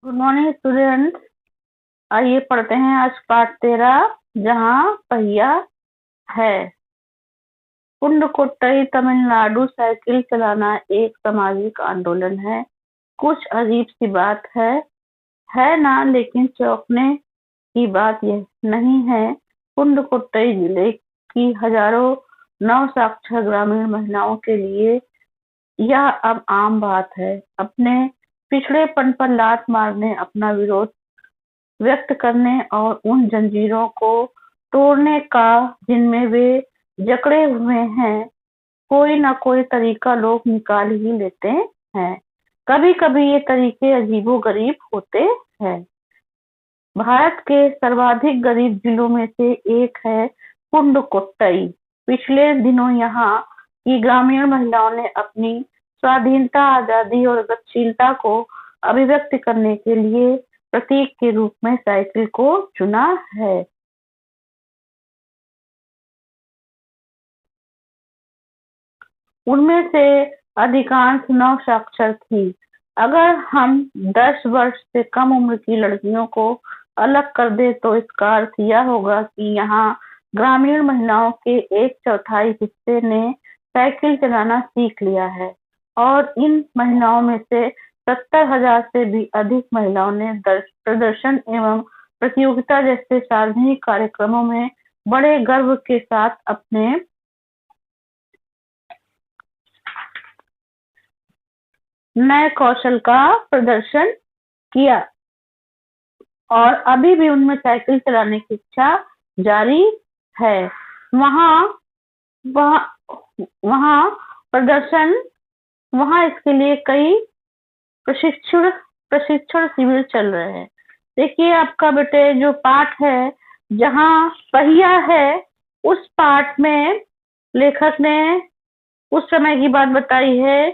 Good morning students. आइए पढ़ते हैं आज पाठ 13 जहाँ पहिया है। पुडुकोट्टई तमिलनाडु साइकिल चलाना एक सामाजिक आंदोलन है। कुछ अजीब सी बात है ना, लेकिन चौंकने की बात यह नहीं है। पुडुकोट्टई जिले की हजारों नवसाक्षर ग्रामीण महिलाओं के लिए यह अब आम बात है। अपने पिछड़ेपन पर लात मारने, अपना विरोध व्यक्त करने और उन जंजीरों को तोड़ने का जिनमें वे जकड़े हुए हैं, कोई न कोई तरीका लोग निकाल ही लेते हैं। कभी-कभी ये तरीके अजीबो-गरीब होते हैं। भारत के सर्वाधिक गरीब जिलों में से एक है पुडुकोट्टई। पिछले दिनों यहाँ की ग्रामीण महिलाओं ने अपनी स्वाधीनता, आजादी और गतिशीलता को अभिव्यक्त करने के लिए प्रतीक के रूप में साइकिल को चुना है। उनमें से अधिकांश नवसाक्षर थी। अगर हम 10 वर्ष से कम उम्र की लड़कियों को अलग कर दे तो इसका अर्थ यह होगा कि यहाँ ग्रामीण महिलाओं के 1/4 हिस्से ने साइकिल चलाना सीख लिया है और इन महिलाओं में से 70,000 से भी अधिक महिलाओं ने प्रदर्शन एवं प्रतियोगिता जैसे सार्वजनिक कार्यक्रमों में बड़े गर्व के साथ अपने नए कौशल का प्रदर्शन किया और अभी भी उनमें साइकिल चलाने की इच्छा जारी है। वहाँ इसके लिए कई प्रशिक्षण शिविर चल रहे हैं। देखिए आपका बेटे जो पाठ है जहाँ पहिया है, उस पाठ में लेखक ने उस समय की बात बताई है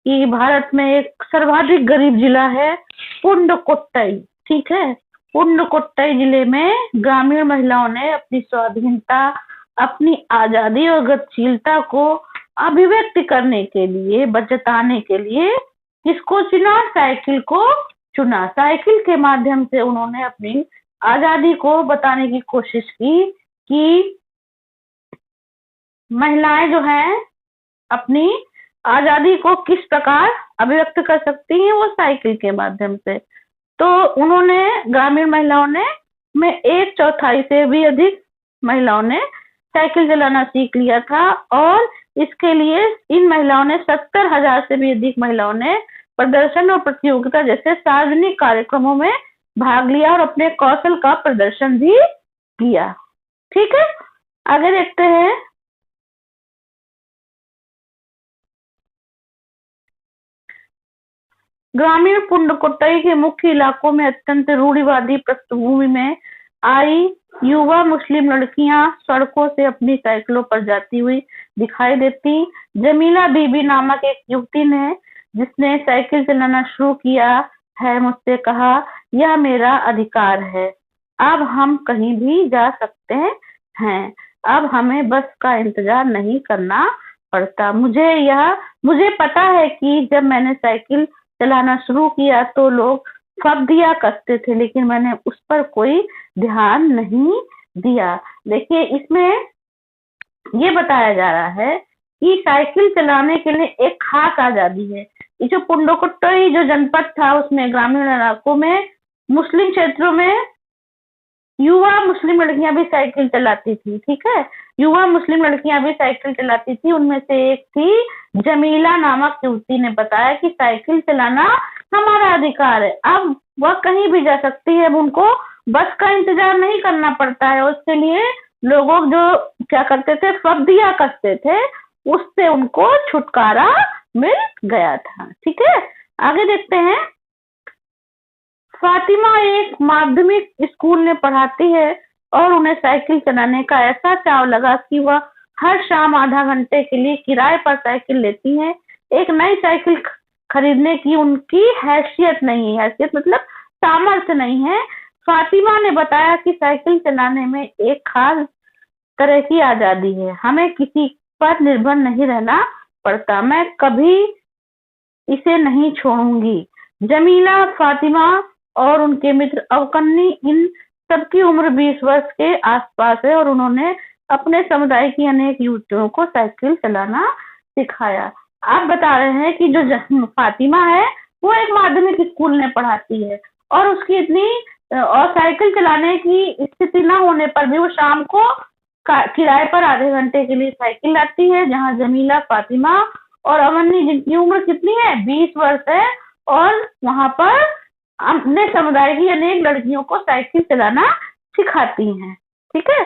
कि भारत में एक सर्वाधिक गरीब जिला है पुडुकोट्टई। ठीक है, पुडुकोट्टई जिले में ग्रामीण महिलाओं ने अपनी स्वाधीनता, अपनी आजादी और गतिशीलता को अभिव्यक्त करने के लिए, जताने के लिए किसको चुना? साइकिल को चुना। साइकिल के माध्यम से उन्होंने अपनी आजादी को बताने की कोशिश की कि महिलाएं जो हैं अपनी आजादी को किस प्रकार अभिव्यक्त कर सकती हैं, वो साइकिल के माध्यम से। तो उन्होंने ग्रामीण महिलाओं ने में 1/4 से भी अधिक महिलाओं ने साइकिल चलाना सीख लिया था और इसके लिए इन महिलाओं ने 70,000 से भी अधिक महिलाओं ने प्रदर्शन और प्रतियोगिता जैसे सार्वजनिक कार्यक्रमों में भाग लिया और अपने कौशल का प्रदर्शन भी किया। ठीक है, आगे देखते हैं। ग्रामीण पुडुकोट्टई के मुख्य इलाकों में अत्यंत रूढ़िवादी पृष्ठभूमि में आई युवा मुस्लिम लड़कियां सड़कों से अपनी साइकिलों पर जाती हुई दिखाई देती। जमीला बीबी नामक एक युवती ने, जिसने साइकिल चलाना शुरू किया है, मुझसे कहा, यह मेरा अधिकार है। अब हम कहीं भी जा सकते हैं। अब हमें बस का इंतजार नहीं करना पड़ता। मुझे पता है कि जब मैंने साइकिल चलाना शुरू किया तो लोग फब्दिया कसते थे, लेकिन मैंने उस पर कोई ध्यान नहीं दिया। देखिए इसमें ये बताया जा रहा है कि साइकिल चलाने के लिए एक खास आजादी है। ये जो पुडुकोट्टई जो जनपद था, उसमें ग्रामीण इलाकों में मुस्लिम क्षेत्रों में युवा मुस्लिम लड़कियां भी साइकिल चलाती थी। ठीक है, युवा मुस्लिम लड़कियां भी साइकिल चलाती थी। उनमें से एक थी जमीला नामक युवती ने बताया कि साइकिल चलाना हमारा अधिकार है। अब वह कहीं भी जा सकती है। अब उनको बस का इंतजार नहीं करना पड़ता है। उसके लिए लोगों जो क्या करते थे, फब्दिया कसते थे, उससे उनको छुटकारा मिल गया था। ठीक है, आगे देखते हैं। फातिमा एक माध्यमिक स्कूल में पढ़ाती है और उन्हें साइकिल चलाने का ऐसा चाव लगा कि वह हर शाम आधा घंटे के लिए किराए पर साइकिल लेती हैं। एक नई साइकिल खरीदने की उनकी हैसियत नहीं है, हैसियत मतलब सामर्थ्य नहीं है। फातिमा ने बताया कि साइकिल चलाने में एक खास तरह की आजादी है। हमें किसी पर निर्भर नहीं रहना पड़ता। मैं कभी इसे नहीं छोड़ूंगी। जमीला फातिमा और उनके मित्र अवकन्नी, इन सबकी उम्र 20 वर्ष के आसपास है और उन्होंने अपने समुदाय की अनेक युवतियों को साइकिल चलाना सिखाया। आप बता रहे हैं कि जो फातिमा है वो एक माध्यमिक स्कूल में पढ़ाती है और उसकी इतनी और साइकिल चलाने की स्थिति न होने पर भी वो शाम को किराए पर आधे घंटे के लिए साइकिल लाती है, जहाँ जमीला, फातिमा और अवन्नी, जिनकी उम्र कितनी है, 20 वर्ष है, और वहां पर अपने समुदाय की अनेक लड़कियों को साइकिल चलाना सिखाती हैं। ठीक है।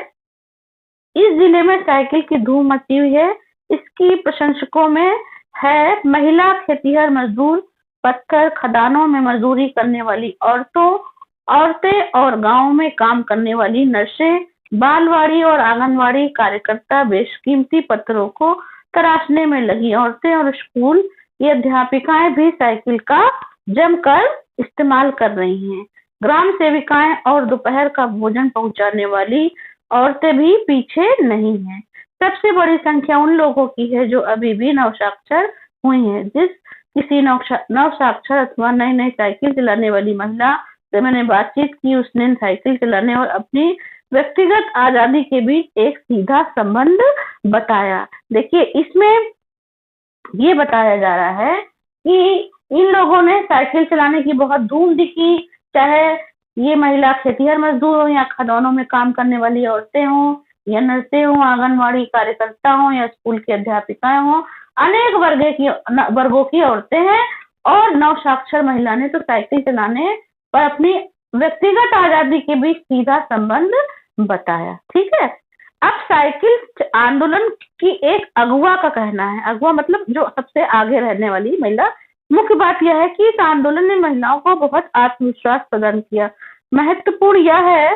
इस जिले में साइकिल की धूम मची हुई है। इसकी प्रशंसकों में है महिला खेतिहर मजदूर, पत्थर खदानों में मजदूरी करने वाली औरतें और गांव में काम करने वाली नर्सें, बालवाड़ी और आंगनवाड़ी कार्यकर्ता, बेशकीमती पत्थरों को तराशने में लगी औरतें और स्कूल की अध्यापिकाएं भी साइकिल का जमकर इस्तेमाल कर रही हैं। ग्राम सेविकाएं और दोपहर का भोजन पहुंचाने वाली औरतें भी पीछे नहीं हैं। सबसे बड़ी संख्या उन लोगों की है जो अभी भी नवसाक्षर हुई हैं। जिस किसी नवसाक्षर अथवा नई नई साइकिल चलाने वाली महिला से मैंने बातचीत की, उसने साइकिल चलाने और अपनी व्यक्तिगत आजादी के बीच एक सीधा संबंध बताया। देखिए, इसमें ये बताया जा रहा है कि इन लोगों ने साइकिल चलाने की बहुत धूम दिखी, चाहे ये महिला खेतिहर मजदूर हो या खदानों में काम करने वाली औरतें हों या नर्सें हों, आंगनवाड़ी कार्यकर्ता हों या स्कूल की अध्यापिकाएं हों, अनेक वर्गों की औरतें हैं और नवसाक्षर महिला ने तो साइकिल चलाने पर अपनी व्यक्तिगत आजादी के बीच सीधा संबंध बताया। ठीक है। अब साइकिल आंदोलन की एक अगुवा का कहना है, अगुवा मतलब जो सबसे आगे रहने वाली महिला। मुख्य बात यह है कि इस आंदोलन ने महिलाओं को बहुत आत्मविश्वास प्रदान किया। महत्वपूर्ण यह है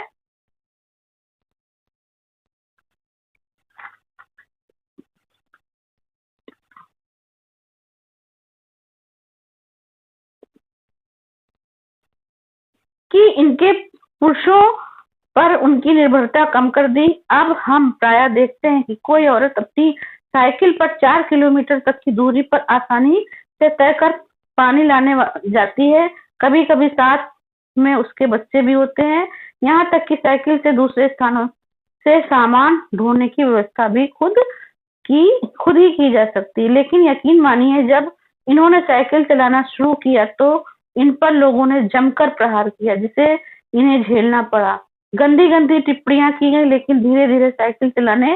कि इनके पुरुषों पर उनकी निर्भरता कम कर दी। अब हम प्रायः देखते हैं कि कोई औरत अपनी साइकिल पर 4 किलोमीटर तक की दूरी पर आसानी से तय कर पानी लाने जाती है। कभी कभी साथ में उसके बच्चे भी होते हैं। यहाँ तक कि साइकिल से दूसरे स्थानों से सामान ढोने की व्यवस्था भी खुद ही की जा सकती है। लेकिन यकीन मानिए, जब इन्होंने साइकिल चलाना शुरू किया तो इन पर लोगों ने जमकर प्रहार किया, जिसे इन्हें झेलना पड़ा। गंदी गंदी टिप्पणियां की गई, लेकिन धीरे धीरे साइकिल चलाने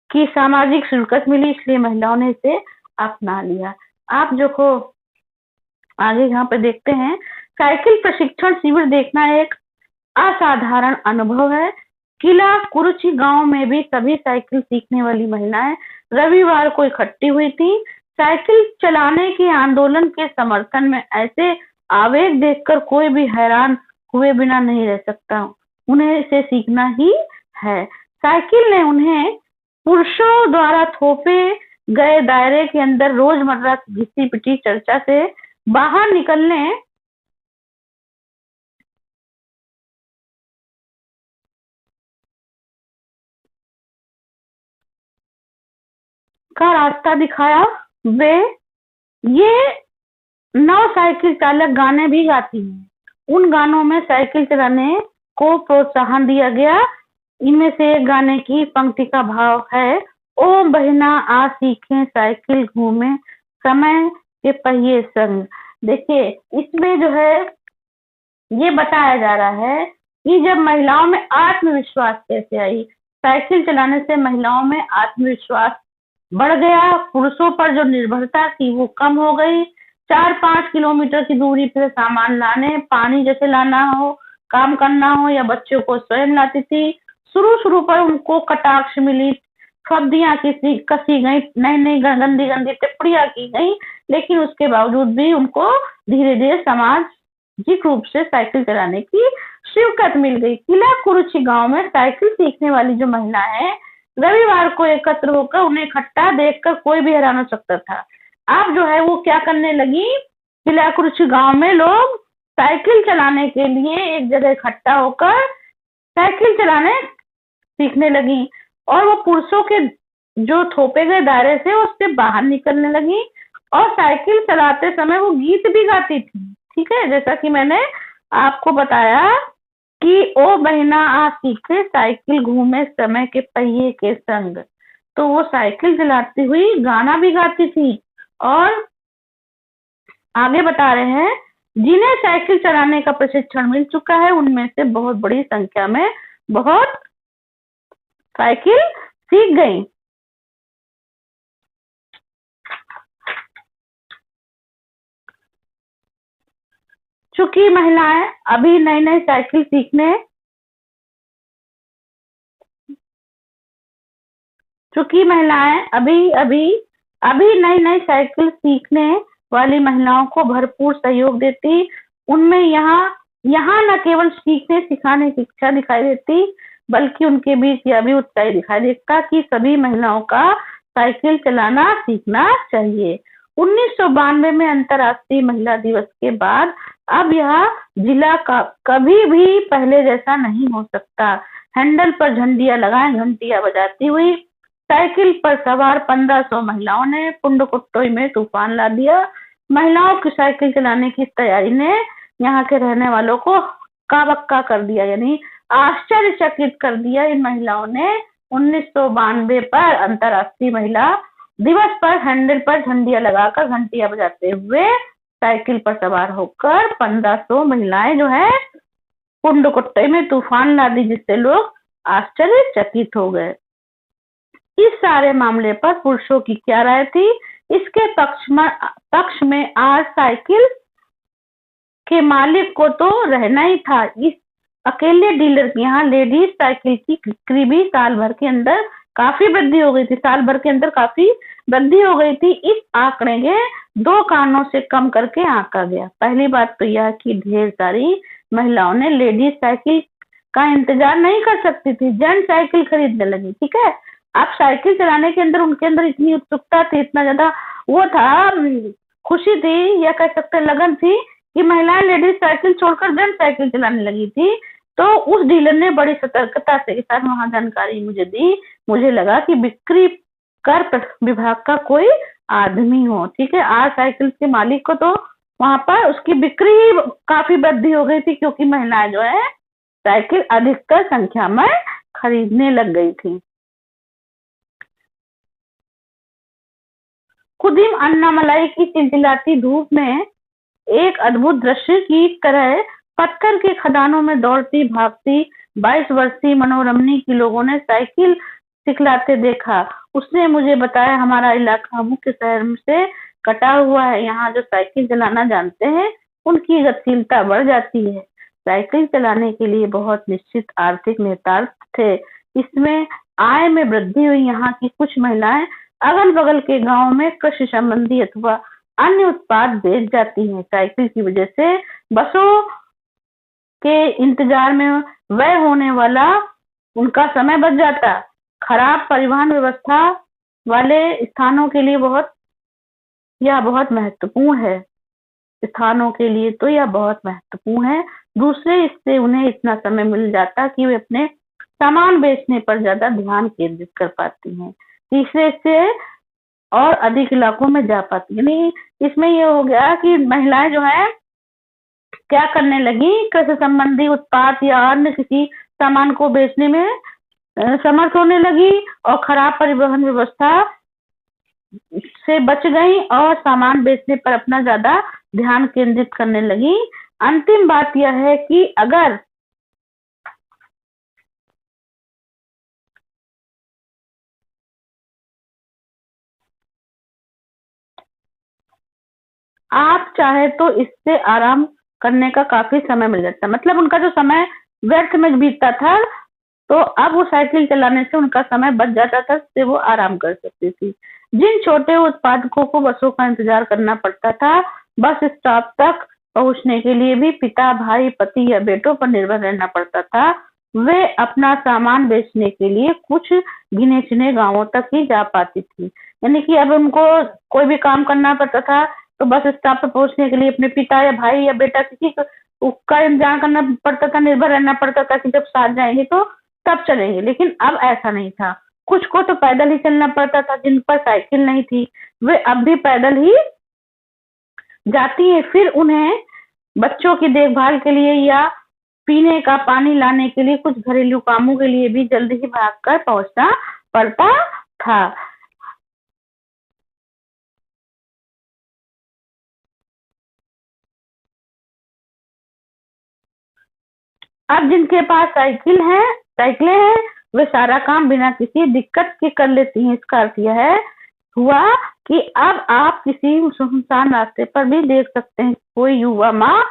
की सामाजिक स्वीकृति मिली, इसलिए महिलाओं ने इसे अपना लिया। आप जो को आगे यहाँ पे देखते हैं, साइकिल प्रशिक्षण शिविर देखना एक असाधारण अनुभव है। किला कुरुचि गांव में भी सभी साइकिल सीखने वाली महिलाएं रविवार को इकट्ठी हुई थी। साइकिल चलाने के आंदोलन के समर्थन में ऐसे आवेग देखकर कोई भी हैरान हुए बिना नहीं रह सकता। उन्हें इसे सीखना ही है। साइकिल ने उन्हें पुरुषों द्वारा थोपे गए दायरे के अंदर रोजमर्रा की घिसी पिटी चर्चा से बाहर निकलने का रास्ता दिखाया। ये नव साइकिल चालक गाने भी गाती हैं। उन गानों में साइकिल चलाने को प्रोत्साहन दिया गया। इनमें से एक गाने की पंक्ति का भाव है, ओ बहना आ सीखें साइकिल घूमे समय के पहिए संग। देखिए, इसमें जो है ये बताया जा रहा है कि जब महिलाओं में आत्मविश्वास कैसे आई। साइकिल चलाने से महिलाओं में आत्मविश्वास बढ़ गया। पुरुषों पर जो निर्भरता थी वो कम हो गई। 4-5 किलोमीटर की दूरी पर सामान लाने, पानी जैसे लाना हो, काम करना हो या बच्चों को स्वयं लाती थी। शुरू पर उनको कटाक्ष मिली, शब्दियां कसी गई, नई गंदी टिप्पणियां की गई, लेकिन उसके बावजूद भी उनको धीरे धीरे सामाजिक रूप से साइकिल चलाने की स्वीकृति मिल गई। किला कुरुचि गांव में साइकिल सीखने वाली जो महिला है, रविवार को एकत्र होकर उन्हें इकट्ठा देखकर कोई भी हैरान हो सकता था। अब जो है वो क्या करने लगी, किला कुरुचि गांव में लोग साइकिल चलाने के लिए एक जगह इकट्ठा होकर साइकिल चलाने सीखने लगी और वो पुरुषों के जो थोपे गए दायरे से उससे बाहर निकलने लगी और साइकिल चलाते समय वो गीत भी गाती थी। ठीक है, जैसा कि मैंने आपको बताया कि ओ बहिना आ सीखे साइकिल घूमे समय के पहिए के संग। तो वो साइकिल चलाती हुई गाना भी गाती थी। और आगे बता रहे हैं, जिन्हें साइकिल चलाने का प्रशिक्षण मिल चुका है उनमें से बहुत बड़ी संख्या में बहुत साइकिल सीख गई। चूंकि महिलाएं अभी नई नई साइकिल सीखने चूंकि महिलाएं अभी नई नई साइकिल सीखने वाली महिलाओं को भरपूर सहयोग देती, उनमें यहाँ न केवल सीखने सिखाने की इच्छा दिखाई देती, बल्कि उनके बीच यह भी उत्साह दिखाई देता कि सभी महिलाओं का साइकिल चलाना सीखना चाहिए। 1992 में अंतर्राष्ट्रीय महिला दिवस के बाद अब यह जिला का कभी भी पहले जैसा नहीं हो सकता। हैंडल पर झंडियां लगाए घंटियां बजाती हुई साइकिल पर सवार 1500 महिलाओं ने पुंडुकुट्टोई में तूफान ला दिया। महिलाओं की साइकिल चलाने की तैयारी ने यहाँ के रहने वालों को काबक्का कर दिया, यानी आश्चर्यचकित कर दिया। इन महिलाओं ने 1992 पर अंतर्राष्ट्रीय महिला दिवस पर हैंडल पर झंडियां लगाकर घंटियां बजाते हुए साइकिल पर सवार होकर 1500 महिलाएं जो है पुंडुकुट्टोई में तूफान ला दी, जिससे लोग आश्चर्यचकित हो गए। इस सारे मामले पर पुरुषों की क्या राय थी? इसके पक्ष में आज साइकिल के मालिक को तो रहना ही था। इस अकेले डीलर के यहाँ लेडीज साइकिल की बिक्री भी साल भर के अंदर काफी वृद्धि हो गई थी। इस आंकड़े के 2 कारणों से कम करके आंका गया। पहली बात तो यह कि ढेर सारी महिलाओं ने लेडीज साइकिल का इंतजार नहीं कर सकती थी, जेंट्स साइकिल खरीदने लगी। ठीक है, अब साइकिल चलाने के अंदर उनके अंदर इतनी उत्सुकता थी, इतना ज्यादा वो था, खुशी थी या कह सकते लगन थी कि महिलाएं लेडीज साइकिल छोड़कर जेंट्स साइकिल चलाने लगी थी। तो उस डीलर ने बड़ी सतर्कता से के साथ वहां जानकारी मुझे दी। मुझे लगा कि बिक्री कर विभाग का कोई आदमी हो। ठीक है, आज साइकिल के मालिक को तो वहां पर उसकी बिक्री काफी वृद्धि हो गई थी, क्योंकि महिलाएं जो है साइकिल अधिकतर संख्या में खरीदने लग गई थी। खुदिम अन्नामलाई की चिलचिलाती धूप में एक अद्भुत दृश्य की तरह पत्थर के खदानों में दौड़ती भागती 22 वर्षीय मनोरमनी की लोगों ने साइकिल सिखलाते देखा। उसने मुझे बताया, हमारा इलाका मुख्य शहर से कटा हुआ है, यहाँ जो साइकिल चलाना जानते हैं उनकी गतिशीलता बढ़ जाती है। साइकिल चलाने के लिए बहुत निश्चित आर्थिक निहितार्थ थे। इसमें आय में वृद्धि हुई। यहाँ की कुछ महिलाएं अगल बगल के गांव में कृषि संबंधी अथवा अन्य उत्पाद बेच जाती हैं। साइकिल की वजह से बसों के इंतजार में व्यय होने वाला उनका समय बच जाता। खराब परिवहन व्यवस्था वाले स्थानों के लिए बहुत महत्वपूर्ण है। दूसरे, इससे उन्हें इतना समय मिल जाता कि वे अपने सामान बेचने पर ज्यादा ध्यान केंद्रित कर पाती हैं। तीसरे, इससे और अधिक इलाकों में जा पाती। यानी इसमें ये हो गया कि महिलाएं जो है क्या करने लगी, कृषि संबंधी उत्पाद या अन्य किसी सामान को बेचने में समर्थ होने लगी और खराब परिवहन व्यवस्था से बच गई और सामान बेचने पर अपना ज्यादा ध्यान केंद्रित करने लगी। अंतिम बात यह है कि अगर आप चाहे तो इससे आराम करने का काफी समय मिल जाता, मतलब उनका जो समय व्यर्थ में बीतता था, तो अब वो साइकिल चलाने से उनका समय बच जाता था, इससे वो आराम कर सकती थी। जिन छोटे उत्पादकों को बसों का इंतजार करना पड़ता था, बस स्टॉप तक पहुंचने के लिए भी पिता, भाई, पति या बेटों पर निर्भर रहना पड़ता था। वे अपना सामान बेचने के लिए कुछ गिने चुने गांवों तक ही जा पाती थी। यानी कि अब उनको कोई भी काम करना पड़ता था तो बस स्टॉप पर पहुंचने के लिए अपने पिता या भाई या बेटा किसी का इंतजार करना पड़ता था, निर्भर रहना पड़ता था कि जब साथ जाएंगे तो तब चलेंगे। लेकिन अब ऐसा नहीं था, कुछ को तो पैदल ही चलना पड़ता था। जिन पर साइकिल नहीं थी वे अब भी पैदल ही जाती हैं। फिर उन्हें बच्चों की देखभाल के लिए या पीने का पानी लाने के लिए, कुछ घरेलू कामों के लिए भी जल्दी ही भागकर पहुंचना पड़ता था। अब जिनके पास साइकिलें हैं, वे सारा काम बिना किसी दिक्कत के कर लेती हैं। इसका अर्थ यह हुआ कि अब आप किसी सुनसान रास्ते पर भी देख सकते हैं, कोई युवा माँ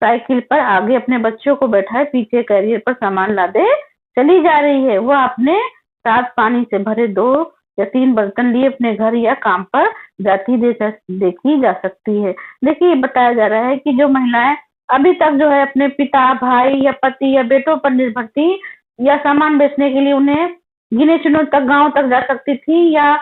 साइकिल पर आगे अपने बच्चों को बैठाए पीछे कैरियर पर सामान लादे चली जा रही है। वह अपने साथ पानी से भरे 2 या 3 बर्तन लिए अपने घर या काम पर जाती देखी जा सकती है। देखिए, बताया जा रहा है कि जो महिलाएं अभी तक जो है अपने पिता, भाई या पति या बेटों पर निर्भर थी, या सामान बेचने के लिए उन्हें गिने चुने तक गांव तक जा सकती थी या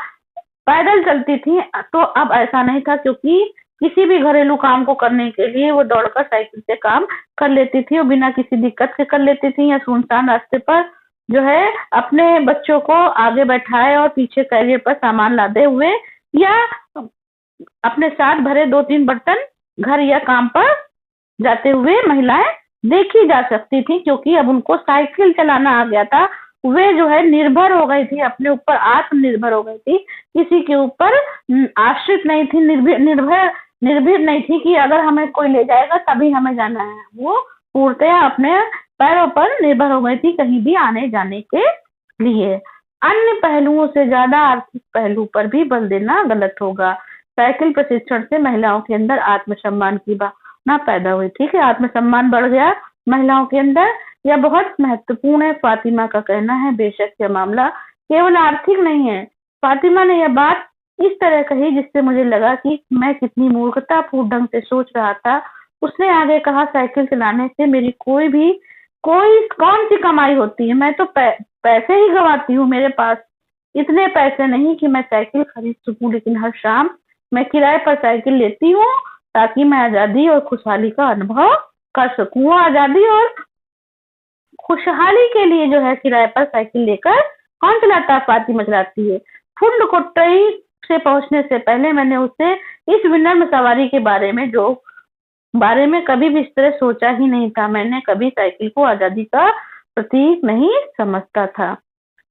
पैदल चलती थी, तो अब ऐसा नहीं था, क्योंकि किसी भी घरेलू काम को करने के लिए वो दौड़कर साइकिल से काम कर लेती थी और बिना किसी दिक्कत के कर लेती थी, या सुनसान रास्ते पर जो है अपने बच्चों को आगे बैठाए और पीछे कैरियर पर सामान लादे हुए, या अपने साथ भरे 2-3 बर्तन घर या काम पर जाते हुए महिलाएं देखी जा सकती थी, क्योंकि अब उनको साइकिल चलाना आ गया था। वे जो है निर्भर हो गई थी, अपने ऊपर आत्मनिर्भर हो गई थी, किसी के ऊपर आश्रित नहीं थी, निर्भर नहीं थी कि अगर हमें कोई ले जाएगा तभी हमें जाना है। वो पूर्णतया अपने पैरों पर निर्भर हो गई थी कहीं भी आने जाने के लिए। अन्य पहलुओं से ज्यादा आर्थिक पहलू पर भी बल देना गलत होगा। साइकिल प्रशिक्षण से महिलाओं के अंदर आत्मसम्मान की भावना पैदा हुई। ठीक है, आत्मसम्मान बढ़ गया महिलाओं के अंदर, यह बहुत महत्वपूर्ण है। फातिमा का कहना है, बेशक यह मामला केवल आर्थिक नहीं है। फातिमा ने यह बात इस तरह कही जिससे मुझे लगा कि मैं कितनी मूर्खतापूर्ण ढंग से सोच रहा था। उसने आगे कहा, साइकिल चलाने से मेरी कौन सी कमाई होती है? मैं तो पैसे ही गंवाती हूँ। मेरे पास इतने पैसे नहीं कि मैं साइकिल खरीद सकूं, लेकिन हर शाम मैं किराए पर साइकिल लेती हूँ ताकि मैं आजादी और खुशहाली का अनुभव कर सकूं। आजादी और खुशहाली के लिए जो है किराए पर साइकिल लेकर कौन चलाता? फातिमा चलाती है। फुंड कोट्टई से पहुंचने से पहले मैंने उससे इस विनम्र सवारी के बारे में कभी भी इस तरह सोचा ही नहीं था। मैंने कभी साइकिल को आजादी का प्रतीक नहीं समझता था।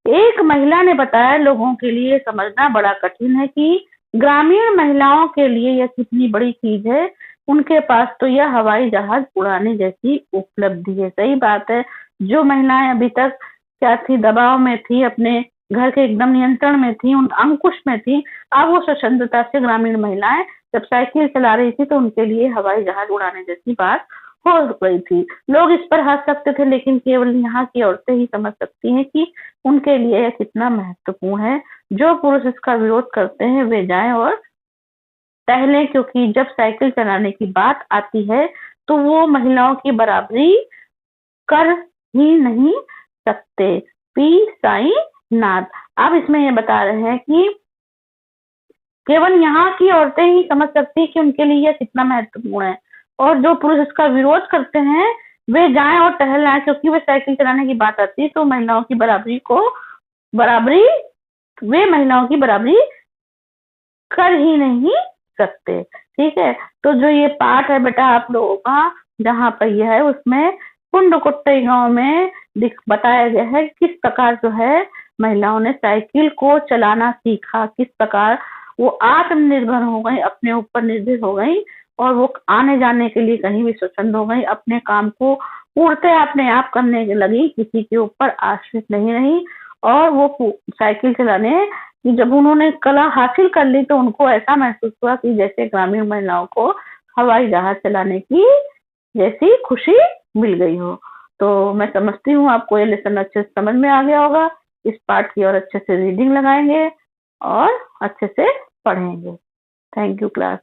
एक महिला ने बताया, लोगों के लिए समझना बड़ा कठिन है कि ग्रामीण महिलाओं के लिए यह कितनी बड़ी चीज है। उनके पास तो यह हवाई जहाज उड़ाने जैसी उपलब्धि है। सही बात है, जो महिलाएं अभी तक क्या थी, दबाव में थी, अपने घर के एकदम नियंत्रण में थी, उन अंकुश में थी, अब वो स्वतंत्रता से ग्रामीण महिलाएं जब साइकिल चला रही थी तो उनके लिए हवाई जहाज उड़ाने जैसी बात हो गई थी। लोग इस पर हंस सकते थे, लेकिन केवल यहाँ की औरतें ही समझ सकती हैं कि उनके लिए यह कितना महत्वपूर्ण है। जो पुरुष इसका विरोध करते हैं वे जाएं और टहलें, क्योंकि जब साइकिल चलाने की बात आती है तो वो महिलाओं की बराबरी कर ही नहीं सकते। पी साईनाथ। अब इसमें ये बता रहे हैं कि केवल यहाँ की औरतें ही समझ सकती है कि उनके लिए यह कितना महत्वपूर्ण है, और जो पुरुष इसका विरोध करते हैं वे जाएं और टहल आए, क्योंकि वे साइकिल चलाने की बात आती है तो महिलाओं की बराबरी कर ही नहीं सकते। ठीक है, तो जो ये पाठ है बेटा आप लोगों का, जहाँ पर यह है उसमें पुंडकोट्टई गांव में बताया गया है किस प्रकार जो है महिलाओं ने साइकिल को चलाना सीखा, किस प्रकार वो आत्मनिर्भर हो गई, अपने ऊपर निर्भर हो गई, और वो आने जाने के लिए कहीं भी स्वतंत्र हो गई, अपने काम को पूर्णतः अपने आप करने लगी, किसी के ऊपर आश्रित नहीं रही। और वो साइकिल चलाने कि जब उन्होंने कला हासिल कर ली तो उनको ऐसा महसूस हुआ कि जैसे ग्रामीण महिलाओं को हवाई जहाज चलाने की जैसी खुशी मिल गई हो। तो मैं समझती हूँ आपको ये लेसन अच्छे से समझ में आ गया होगा। इस पाठ की और अच्छे से रीडिंग लगाएंगे और अच्छे से पढ़ेंगे। Thank you class.